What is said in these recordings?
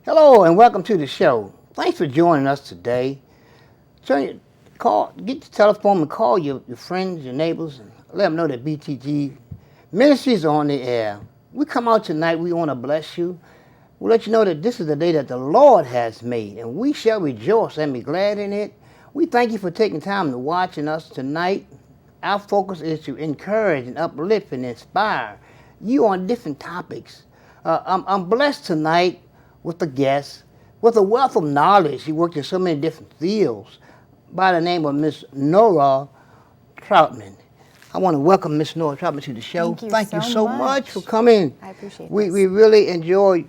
Hello and welcome to the show. Thanks for joining us today. Get the telephone and call your friends, your neighbors, and let them know that BTG Ministries are on the air. We come out tonight, we want to bless you. We'll let you know that this is the day that the Lord has made, and we shall rejoice and be glad in it. We thank you for taking time to watching us tonight. Our focus is to encourage and uplift and inspire you on different topics. I'm blessed tonight with a guest with a wealth of knowledge. She worked in so many different fields by the name of Miss Nora Troutman. I want to welcome Miss Nora Troutman to the show. Thank you so much for coming. I appreciate it. We really enjoy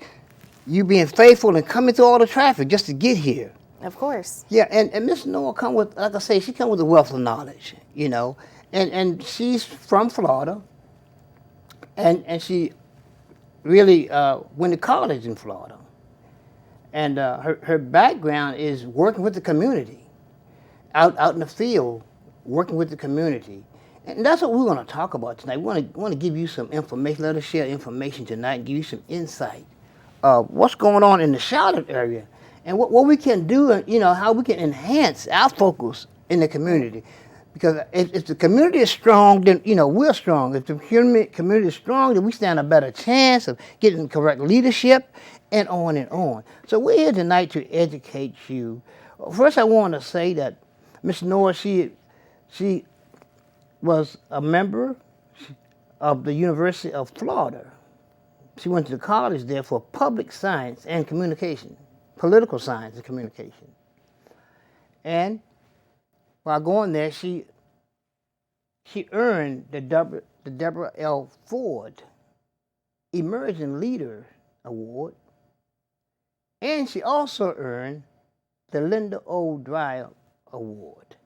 you being faithful and coming through all the traffic just to get here. Of course. Yeah, and Miss Nora come with, like I say, she come with a wealth of knowledge, you know. And she's from Florida. And she really went to college in Florida. And her background is working with the community, out in the field, working with the community. And that's what we're going to talk about tonight. We want to give you some information. Let us share information tonight and give you some insight of what's going on in the Charlotte area and what we can do, you know, how we can enhance our focus in the community. Because if the community is strong, then, you know, we're strong. If the community is strong, then we stand a better chance of getting the correct leadership and on and on. So we're here tonight to educate you. First, I want to say that Miss Nora, she was a member of the University of Florida. She went to college there for public science and communication, political science and communication. And while going there, she earned the Deborah L. Ford Emerging Leader Award, and she also earned the Linda O. Dyer Award.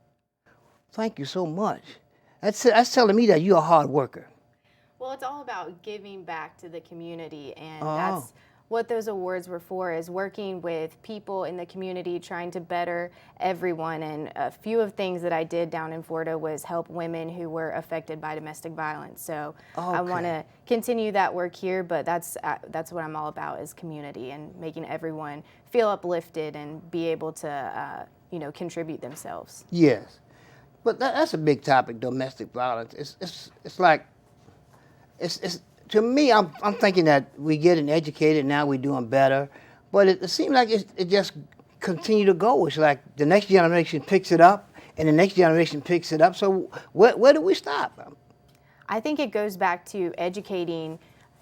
Thank you so much. That's telling me that you're a hard worker. Well, it's all about giving back to the community, and that's what those awards were for, is working with people in the community, trying to better everyone. And a few of things that I did down in Florida was help women who were affected by domestic violence. So I want to continue that work here, but that's what I'm all about, is community and making everyone feel uplifted and be able to contribute themselves. Yes, but that's a big topic, domestic violence. It's like to me, I'm thinking that we're getting educated now, we're doing better, but it seems like it just continue to go. It's like the next generation picks it up, and the next generation picks it up. So where do we stop? I think it goes back to educating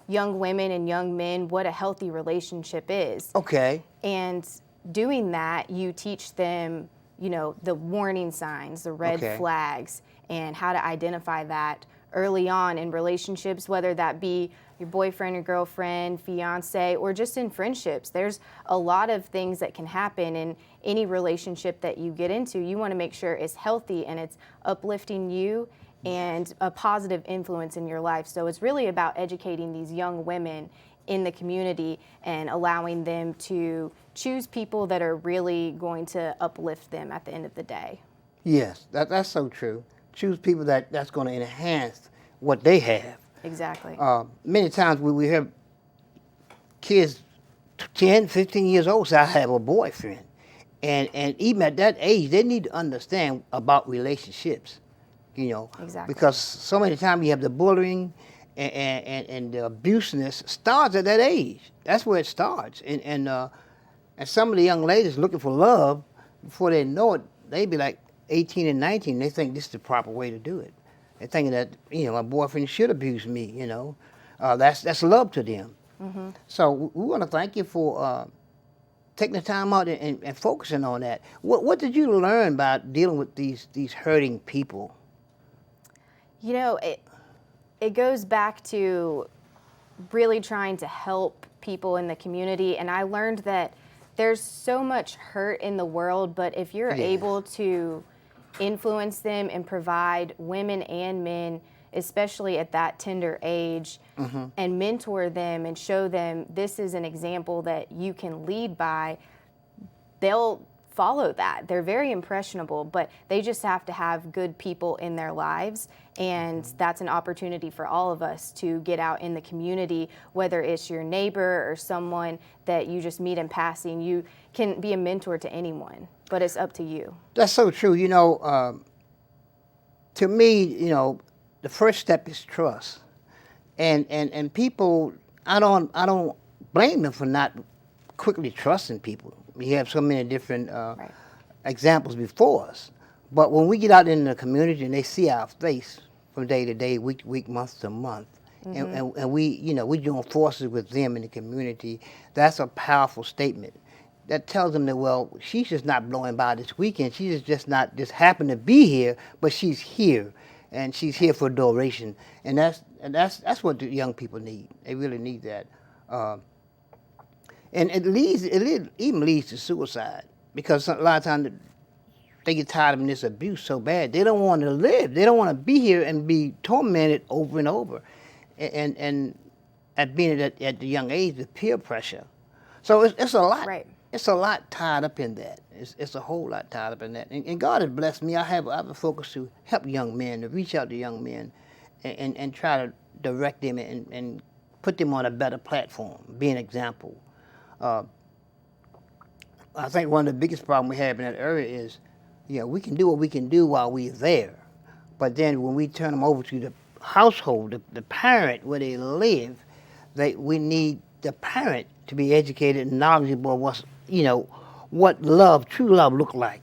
young women and young men what a healthy relationship is. Okay. And doing that, you teach them, you know, the warning signs, the red flags, and how to identify that early on in relationships, whether that be your boyfriend or girlfriend, fiance, or just in friendships. There's a lot of things that can happen in any relationship that you get into. You want to make sure it's healthy and it's uplifting you and a positive influence in your life. So it's really about educating these young women in the community and allowing them to choose people that are really going to uplift them at the end of the day. Yes, that's so true. Choose people that's going to enhance what they have. Exactly. Many times we have kids 10, 15 years old say, I have a boyfriend. And even at that age, they need to understand about relationships, you know. Exactly. Because so many times you have the bullying and the abusiveness starts at that age. That's where it starts. And some of the young ladies looking for love, before they know it, they be like 18 and 19, they think this is the proper way to do it. They're thinking that, you know, my boyfriend should abuse me, you know. That's love to them. Mm-hmm. So we want to thank you for taking the time out and focusing on that. What did you learn about dealing with these hurting people? You know, it goes back to really trying to help people in the community, and I learned that there's so much hurt in the world, but if you're able to influence them and provide women and men, especially at that tender age, and mentor them and show them this is an example that you can lead by, they'll follow that. They're very impressionable, but they just have to have good people in their lives. And that's an opportunity for all of us to get out in the community, whether it's your neighbor or someone that you just meet in passing. You can be a mentor to anyone, but it's up to you. That's so true. To me, the first step is trust. And people, I don't blame them for not quickly trusting people. We have so many different examples before us. But when we get out in the community and they see our face from day to day, week to week, month to month, and we join forces with them in the community, that's a powerful statement. That tells them that, well, she's just not blowing by this weekend. She's just not just happened to be here, but she's here, and she's here for duration. And that's what the young people need. They really need that. And it even leads to suicide, because a lot of times they get tired of this abuse so bad. They don't want to live. They don't want to be here and be tormented over and over. And at being at the young age, the peer pressure. So it's a lot. Right. It's a lot tied up in that. It's a whole lot tied up in that. And God has blessed me. I have a focus to help young men, to reach out to young men and try to direct them and put them on a better platform, be an example. I think one of the biggest problems we have in that area is, we can do what we can do while we're there. But then when we turn them over to the household, the parent, where they live, we need the parent to be educated and knowledgeable of what true love look like.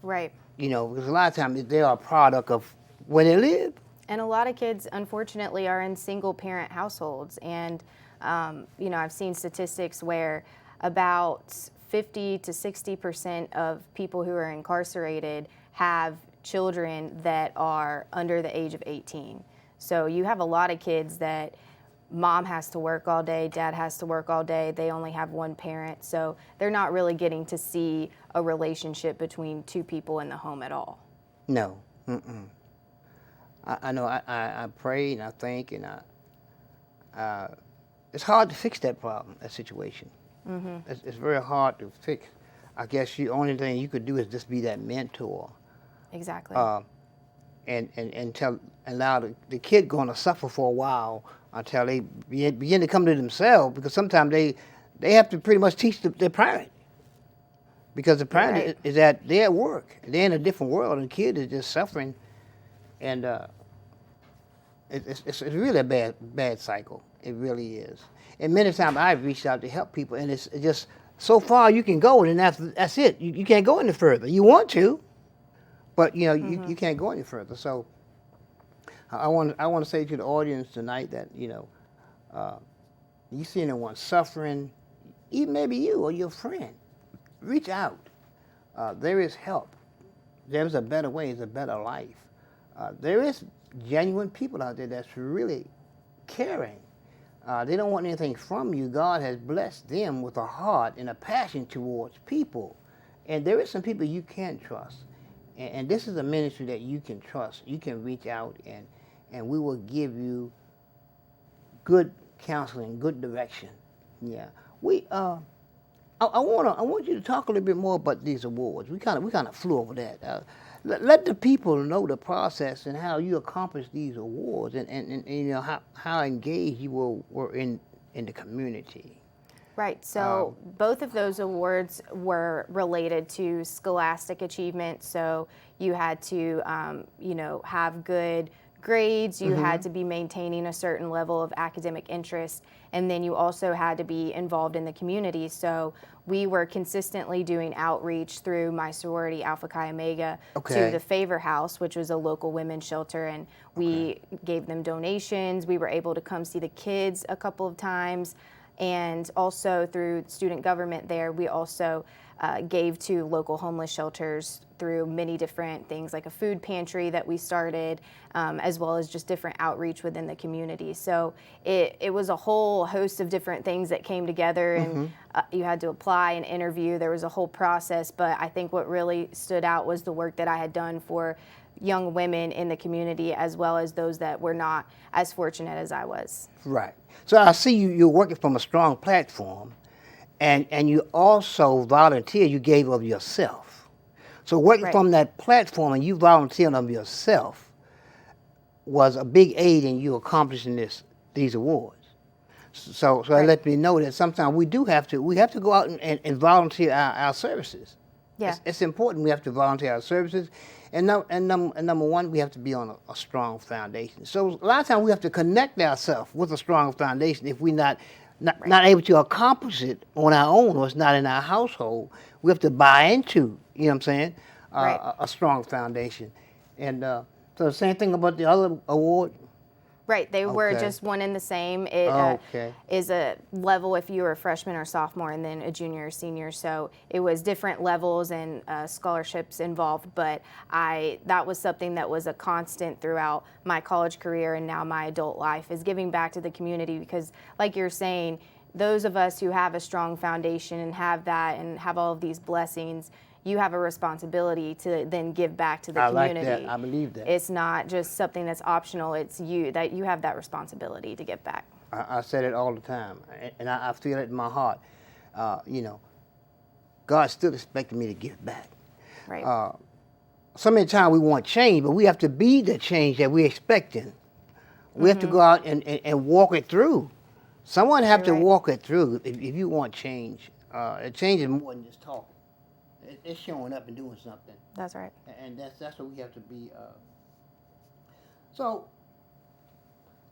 Right. Because a lot of times they are a product of where they live. And a lot of kids, unfortunately, are in single parent households. And, I've seen statistics where about 50 to 60% of people who are incarcerated have children that are under the age of 18. So you have a lot of kids that mom has to work all day, dad has to work all day, they only have one parent. So they're not really getting to see a relationship between two people in the home at all. No. I know I pray and I think, and it's hard to fix that problem, that situation. It's very hard to fix. I guess the only thing you could do is just be that mentor. Exactly. And allow the kid going to suffer for a while until they begin to come to themselves, because sometimes they have to pretty much teach their parent. Because the parent is they're at work. They're in a different world, and the kid is just suffering. And it's really a bad cycle. It really is. And many times I've reached out to help people, and it's just so far you can go, and that's it. You can't go any further. You want to, but you can't go any further. So I want to say to the audience tonight that you see anyone suffering, even maybe you or your friend, reach out. There is help. There's a better way. There's a better life. There is genuine people out there that's really caring. They don't want anything from you. God has blessed them with a heart and a passion towards people. And there is some people you can trust. And this is a ministry that you can trust. You can reach out, and we will give you good counseling, good direction. Yeah. I want you to talk a little bit more about these awards. We kind of flew over that. Let the people know the process and how you accomplished these awards, and how engaged you were in the community. Right. So both of those awards were related to scholastic achievement. So you had to have good grades, you had to be maintaining a certain level of academic interest, and then you also had to be involved in the community. So we were consistently doing outreach through my sorority, Alpha Chi Omega, to the Favor House, which was a local women's shelter, and we gave them donations. We were able to come see the kids a couple of times, And also through student government there, we also gave to local homeless shelters through many different things, like a food pantry that we started, as well as just different outreach within the community. So it was a whole host of different things that came together, and you had to apply and interview. There was a whole process, but I think what really stood out was the work that I had done for young women in the community, as well as those that were not as fortunate as I was. Right. So I see you're working from a strong platform, and you also volunteer, you gave of yourself. So working Right. from that platform and you volunteering of yourself was a big aid in you accomplishing these awards. So Right. it let me know that sometimes we have to go out and volunteer our services. Yeah. It's important. We have to volunteer our services, and number one, we have to be on a strong foundation. So a lot of times we have to connect ourselves with a strong foundation. If we're not able to accomplish it on our own, or it's not in our household, we have to buy into, you know what I'm saying, Right. a strong foundation. And so the same thing about the other award. Right, they were Okay. just one and the same. It Okay. is a level if you were a freshman or sophomore, and then a junior or senior. So it was different levels and scholarships involved. But that was something that was a constant throughout my college career and now my adult life, is giving back to the community. Because, like you're saying, those of us who have a strong foundation and have that and have all of these blessings, you have a responsibility to then give back to the I community. like that. I believe that. It's not just something that's optional. It's you have that responsibility to give back. I said it all the time, and I feel it in my heart. God's still expecting me to give back. Right. So many times we want change, but we have to be the change that we're expecting. We have to go out and walk it through. Someone have to right. walk it through if you want change. Change is more than just talking. It's showing up and doing something. That's right. And that's what we have to be. So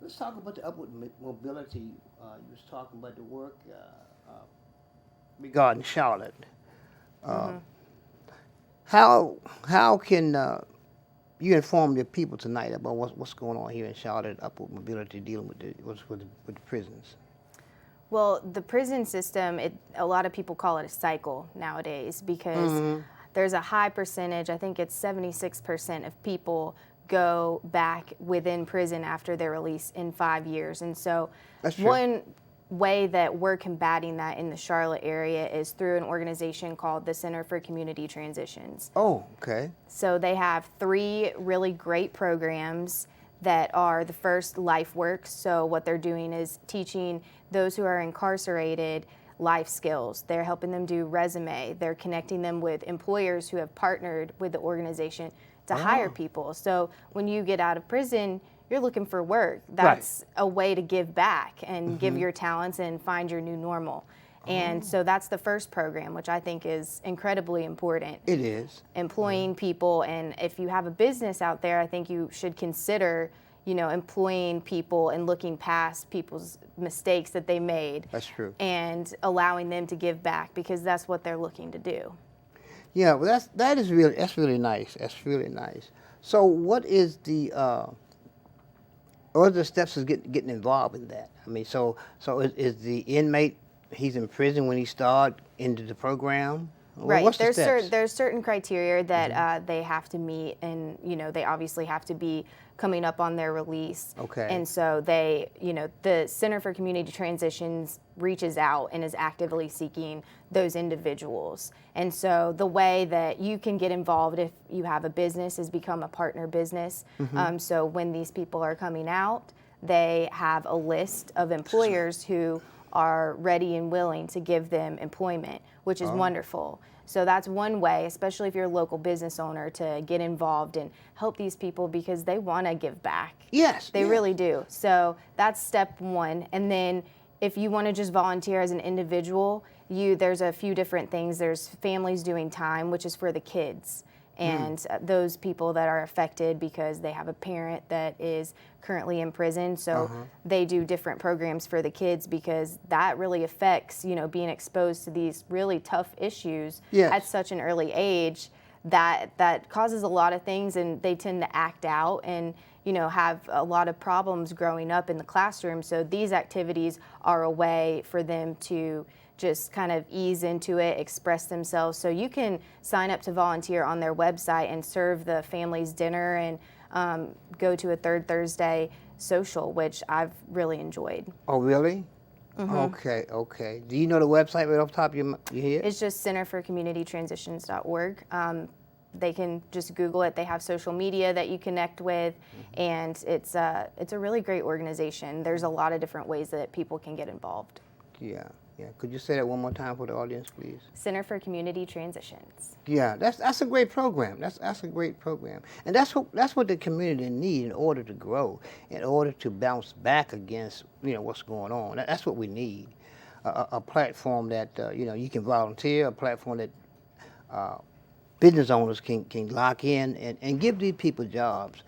let's talk about the upward mobility. You was talking about the work regarding Charlotte. How can you inform the people tonight about what's going on here in Charlotte, upward mobility, dealing with the prisons? Well, the prison system, a lot of people call it a cycle nowadays, because there's a high percentage, I think it's 76% of people go back within prison after their release in 5 years. And so That's true. one way that we're combating that in the Charlotte area is through an organization called the Center for Community Transitions. Oh, okay. So they have 3 really great programs that are the first LifeWorks. So what they're doing is teaching those who are incarcerated life skills. They're helping them do resume. They're connecting them with employers who have partnered with the organization to hire people. So when you get out of prison, you're looking for work. That's a way to give back and give your talents and find your new normal. And so that's the first program, which I think is incredibly important. It is. Employing people, and if you have a business out there, I think you should consider, employing people and looking past people's mistakes that they made. That's true. And allowing them to give back, because that's what they're looking to do. Yeah, well, that's really nice. That's really nice. So, what is what are the steps of getting involved in that? I mean, so is the inmate, he's in prison when he start into the program? Right. What's the steps? There's certain criteria that they have to meet, and they obviously have to be coming up on their release. Okay. And so they, the Center for Community Transitions reaches out and is actively seeking those individuals. And so the way that you can get involved if you have a business is become a partner business. So when these people are coming out, they have a list of employers who are ready and willing to give them employment, which is wonderful. So that's one way, especially if you're a local business owner, to get involved and help these people, because they want to give back. Yes. They really do. So that's step one. And then if you want to just volunteer as an individual, there's a few different things. There's Families Doing Time, which is for the kids. And those people that are affected because they have a parent that is currently in prison. So they do different programs for the kids, because that really affects, being exposed to these really tough issues Yes. at such an early age. that causes a lot of things, and they tend to act out and have a lot of problems growing up in the classroom. So these activities are a way for them to just kind of ease into it, express themselves. So you can sign up to volunteer on their website and serve the families dinner and go to a Third Thursday social, which I've really enjoyed. Oh, really? Okay, okay. Do you know the website right off the top of your head? It's just centerforcommunitytransitions.org. They can just Google it. They have social media that you connect with, and it's a really great organization. There's a lot of different ways that people can get involved. Yeah, yeah. Could you say that one more time for the audience, please? Center for Community Transitions. Yeah, that's a great program. That's a great program, and that's what the community needs in order to grow, in order to bounce back against what's going on. That's what we need. A platform that you can volunteer, a platform that business owners can lock in and give these people jobs.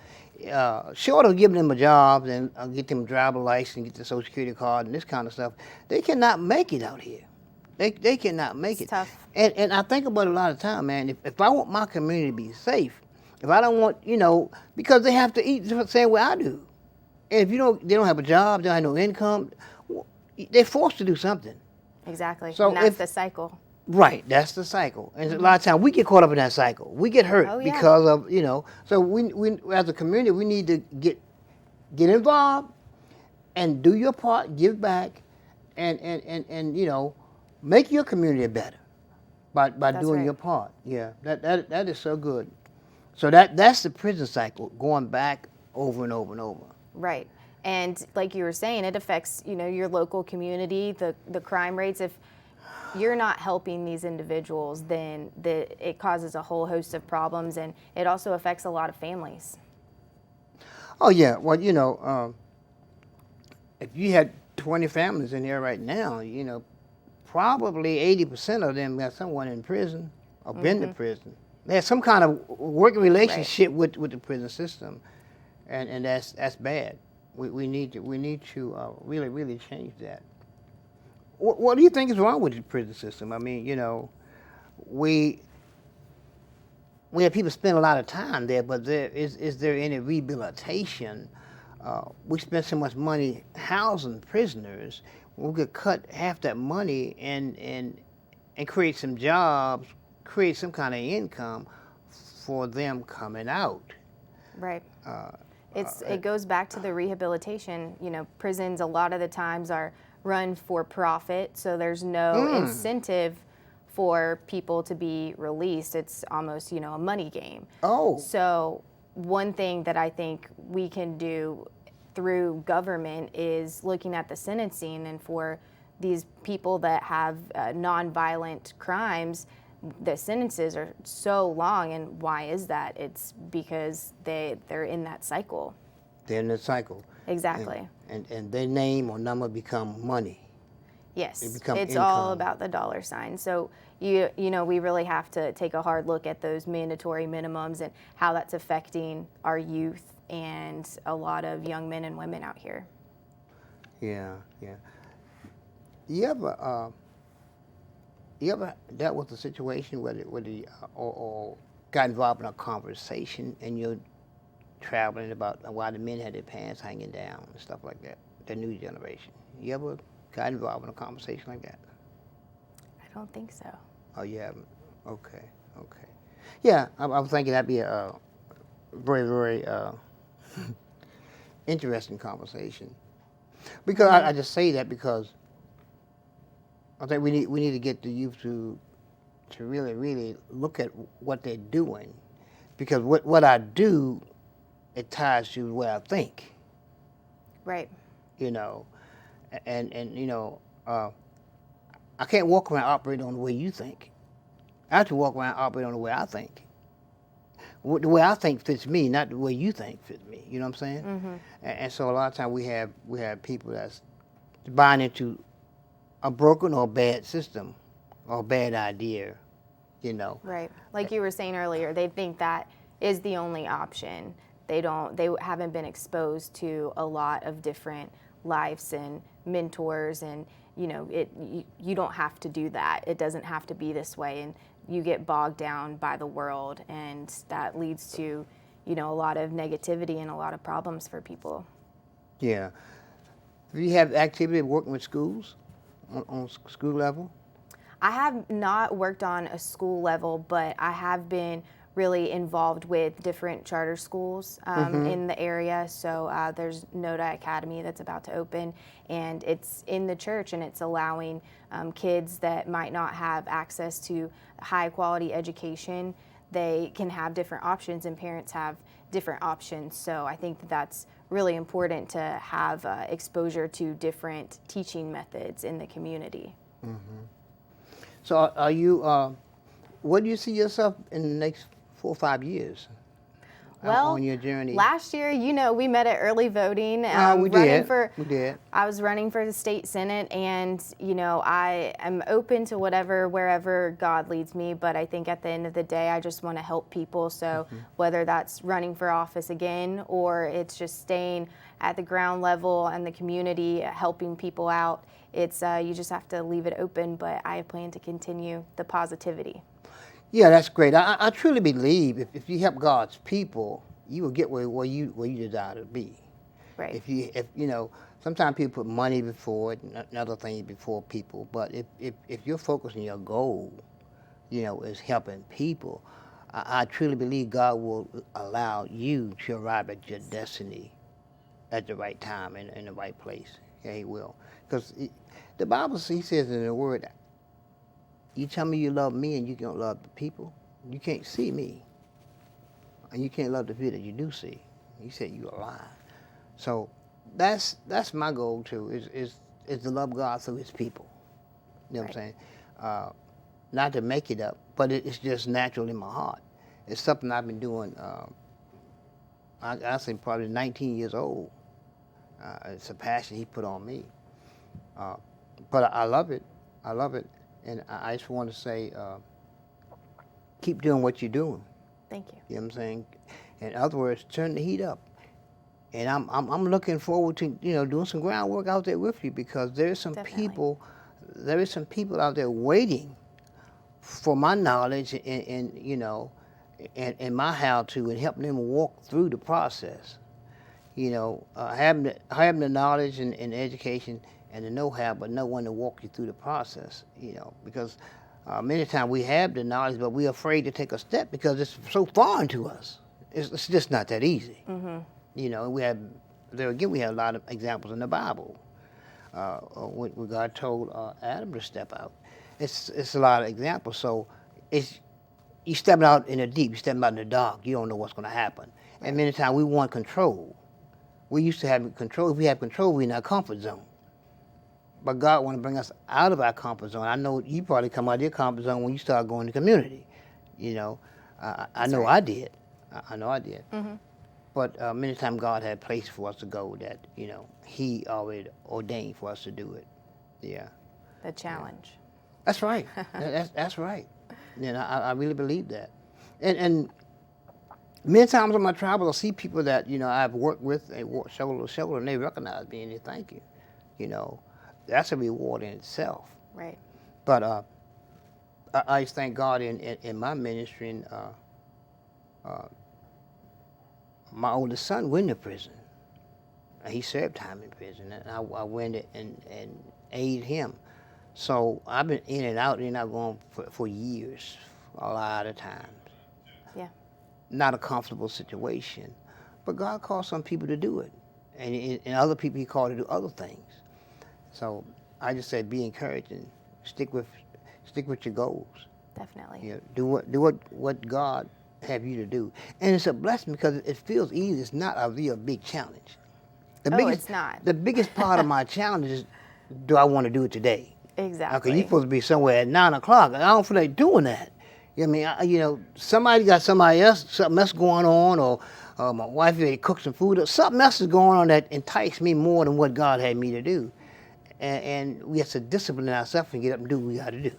Short of giving them a job and get them a driver license, get the Social Security card and this kind of stuff, they cannot make it out here. They cannot make It's it. tough. And I think about it a lot of time, man. If I want my community to be safe, if I don't want, because they have to eat the same way I do. And if they don't have a job, they don't have no income, they're forced to do something. Exactly. So and that's the cycle. Right, that's the cycle, and a lot of times we get caught up in that cycle. We get hurt because of So we as a community, we need to get involved and do your part, give back, and make your community better by doing right. your part. Yeah, that is so good. So that's the prison cycle, going back over and over and over. Right. And like you were saying, it affects your local community, the crime rates. If you're not helping these individuals, then it causes a whole host of problems, and it also affects a lot of families. Oh yeah, well if you had 20 families in there right now, probably 80% of them got someone in prison or been to prison. They have some kind of working relationship with the prison system, and that's bad. We need to really, really change that. What do you think is wrong with the prison system? I mean, we have people spend a lot of time there, but is there any rehabilitation? We spend so much money housing prisoners. We could cut half that money and create some jobs, create some kind of income for them coming out. Right. It goes back to the rehabilitation. Prisons a lot of the times are run for profit, so there's no incentive for people to be released. It's almost, a money game. Oh. So one thing that I think we can do through government is looking at the sentencing, and for these people that have nonviolent crimes, the sentences are so long. And why is that? It's because they're in that cycle. They're in the cycle. Exactly. And their name or number become money. Yes, It become it's income. all about the dollar sign. So we really have to take a hard look at those mandatory minimums and how that's affecting our youth and a lot of young men and women out here. Yeah, yeah. You ever dealt with a situation where or got involved in a conversation and you're traveling about why the men had their pants hanging down and stuff like that, the new generation? You ever got involved in a conversation like that? I don't think so. Oh, you haven't? Okay, okay. Yeah, I'm thinking that'd be a very, very interesting conversation. Because I just say that because I think we need to get the youth to really, really look at what they're doing. Because what I do, it ties to the way I think. Right. I can't walk around operating on the way you think. I have to walk around operating on the way I think. The way I think fits me, not the way you think fits me. You know what I'm saying? Mm-hmm. And so a lot of times we have people that's buying into a broken or bad system or a bad idea. Right. Like you were saying earlier, they think that is the only option. They haven't been exposed to a lot of different lives and mentors and you don't have to do that. It doesn't have to be this way, and you get bogged down by the world, and that leads to, a lot of negativity and a lot of problems for people. Yeah. Do you have activity working with schools on school level? I have not worked on a school level, but I have been really involved with different charter schools in the area. So there's Noda Academy that's about to open, and it's in the church, and it's allowing kids that might not have access to high quality education. They can have different options, and parents have different options. So I think that that's really important to have exposure to different teaching methods in the community. So are you, what do you see yourself in the next 4 or 5 years on your journey? Last year, we met at early voting. We did. I was running for the state senate, and I am open to wherever God leads me. But I think at the end of the day, I just want to help people. So whether that's running for office again, or it's just staying at the ground level and the community, helping people out, it's you just have to leave it open. But I plan to continue the positivity. Yeah, that's great. I truly believe if you help God's people, you will get where you desire to be. Right. If sometimes people put money before it and other things before people, but if you're focusing your goal, is helping people, I truly believe God will allow you to arrive at your destiny at the right time and in the right place. Yeah, He will. Because the Bible says in the Word, you tell me you love me and you don't love the people, you can't see me. And you can't love the people that you do see. He said you are lying. So that's my goal too, is to love God through His people. You know what I'm saying? Not to make it up, but it's just natural in my heart. It's something I've been doing, I say probably 19 years old. It's a passion He put on me. But I love it. I love it. And I just want to say, keep doing what you're doing. Thank you. You know what I'm saying? In other words, turn the heat up. And I'm looking forward to doing some groundwork out there with you, because there's some people out there waiting for my knowledge and my how to, and helping them walk through the process. Having the knowledge and education and the know-how, but no one to walk you through the process, because many times we have the knowledge, but we're afraid to take a step because it's so foreign to us. It's just not that easy. We have a lot of examples in the Bible when God told Adam to step out. It's a lot of examples. So you stepping out in the deep, you stepping out in the dark, you don't know what's going to happen. And many times we want control. We used to have control. If we have control, we're in our comfort zone. But God want to bring us out of our comfort zone. I know you probably come out of your comfort zone when you start going to community. I know I did. I know I did. But many times God had places for us to go that, He already ordained for us to do it. Yeah. The challenge. That's right. That's right. I really believe that. And many times on my travels, I see people that, I've worked with, they work shoulder to shoulder, and they recognize me and they thank you. That's a reward in itself. Right. But I just thank God in my ministry. And, my oldest son went to prison. He served time in prison, and I went and aided him. So I've been in and out going for years, a lot of times. Yeah. Not a comfortable situation, but God called some people to do it, and other people He called to do other things. So I just say, be encouraged and stick with your goals. Definitely. Do what God have you to do, and it's a blessing because it feels easy. It's not a real big challenge. It's not. The biggest part of my challenge is, do I want to do it today? Exactly. Okay, you're supposed to be somewhere at 9 o'clock, and I don't feel like doing that. Somebody got something else going on, or my wife cooked some food, or something else is going on that enticed me more than what God had me to do. And we have to discipline ourselves and get up and do what we got to do.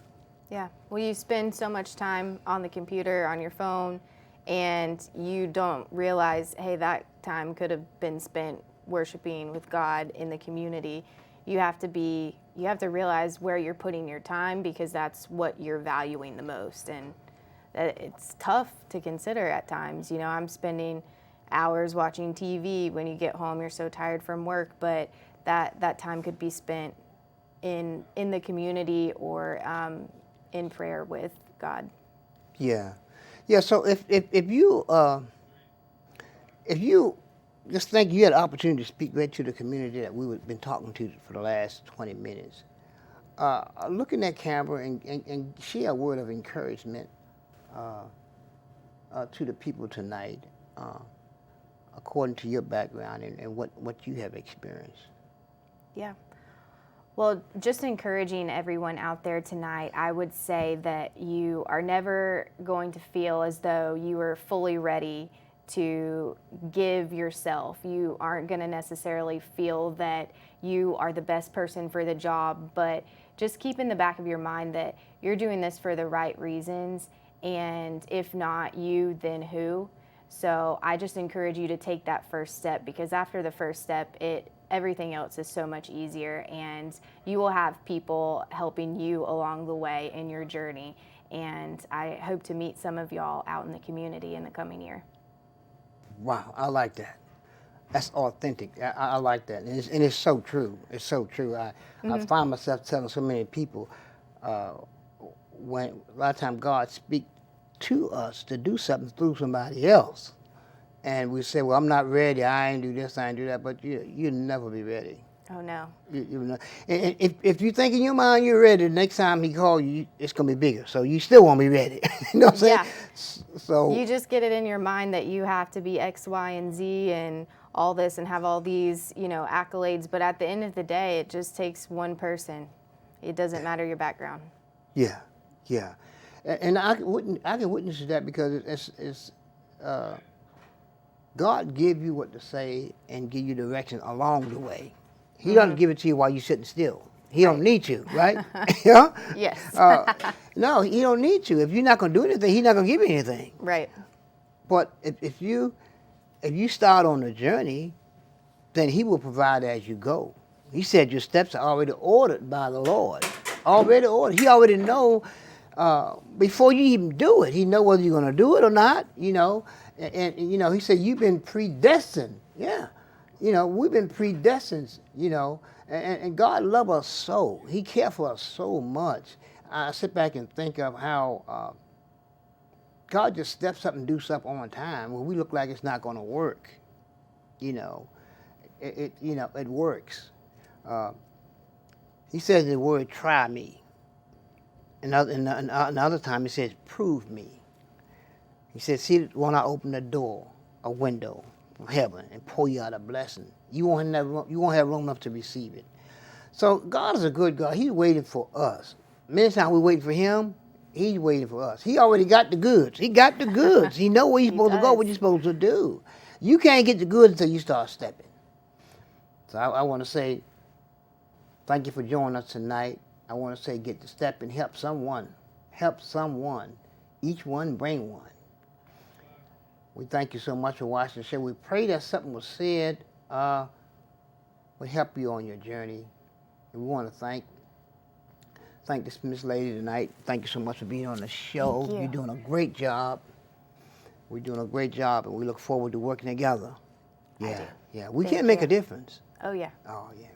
Yeah. Well, you spend so much time on the computer, on your phone, and you don't realize, hey, that time could have been spent worshiping with God in the community. You have to be you have to realize where you're putting your time, because that's what you're valuing the most. And it's tough to consider at times. You know, I'm spending hours watching TV. When you get home, you're so tired from work, but that time could be spent in the community or in prayer with God. Yeah. Yeah, so if you just think you had an opportunity to speak right to the community that we've been talking to for the last 20 minutes, look in that camera and share a word of encouragement to the people tonight, according to your background and what you have experienced. Yeah. Well, just encouraging everyone out there tonight, I would say that you are never going to feel as though you are fully ready to give yourself. You aren't going to necessarily feel that you are the best person for the job, but just keep in the back of your mind that you're doing this for the right reasons, and if not you, then who? So I just encourage you to take that first step, because after the first step, everything else is so much easier, and you will have people helping you along the way in your journey. And I hope to meet some of y'all out in the community in the coming year. Wow, I like that. That's authentic. I like that, and it's so true. It's so true. I find myself telling so many people, when a lot of times God speaks to us to do something through somebody else, and we say, "Well, I'm not ready. I ain't do this. I ain't do that." But you'll never be ready. Oh no. You know, and if you think in your mind you're ready, the next time he calls you, it's gonna be bigger. So you still won't be ready. You know what I'm saying? Yeah. So you just get it in your mind that you have to be X, Y, and Z and all this and have all these, accolades. But at the end of the day, it just takes one person. It doesn't matter your background. Yeah, yeah, and I can witness to that, because it's God give you what to say and give you direction along the way. He doesn't give it to you while you're sitting still. He don't need you, right? Yeah. Yes. No, he don't need you. If you're not going to do anything, he's not going to give you anything. Right. But if you start on the journey, then he will provide as you go. He said your steps are already ordered by the Lord. Already ordered. He already know before you even do it. He know whether you're going to do it or not. And he said you've been predestined. Yeah. We've been predestined, and God loves us so. He cares for us so much. I sit back and think of how God just steps up and do stuff on time when we look like it's not going to work. It works. He says the word, "Try me." Another time he says, "Prove me." He says, "See, when I open the door, a window from heaven, and pour you out a blessing, you won't have room enough to receive it." So God is a good God. He's waiting for us. Many times we're waiting for him. He's waiting for us. He already got the goods. He got the goods. He know where you're supposed to go, what you're supposed to do. You can't get the goods until you start stepping. So I want to say thank you for joining us tonight. I want to say get to step and help someone. Help someone. Each one bring one. We thank you so much for watching the show. We pray that something was said will help you on your journey. And we want to thank this Miss Lady tonight. Thank you so much for being on the show. Thank you. You're doing a great job. We're doing a great job, and we look forward to working together. Yeah, yeah. We can make a difference. Oh, yeah. Oh, yeah.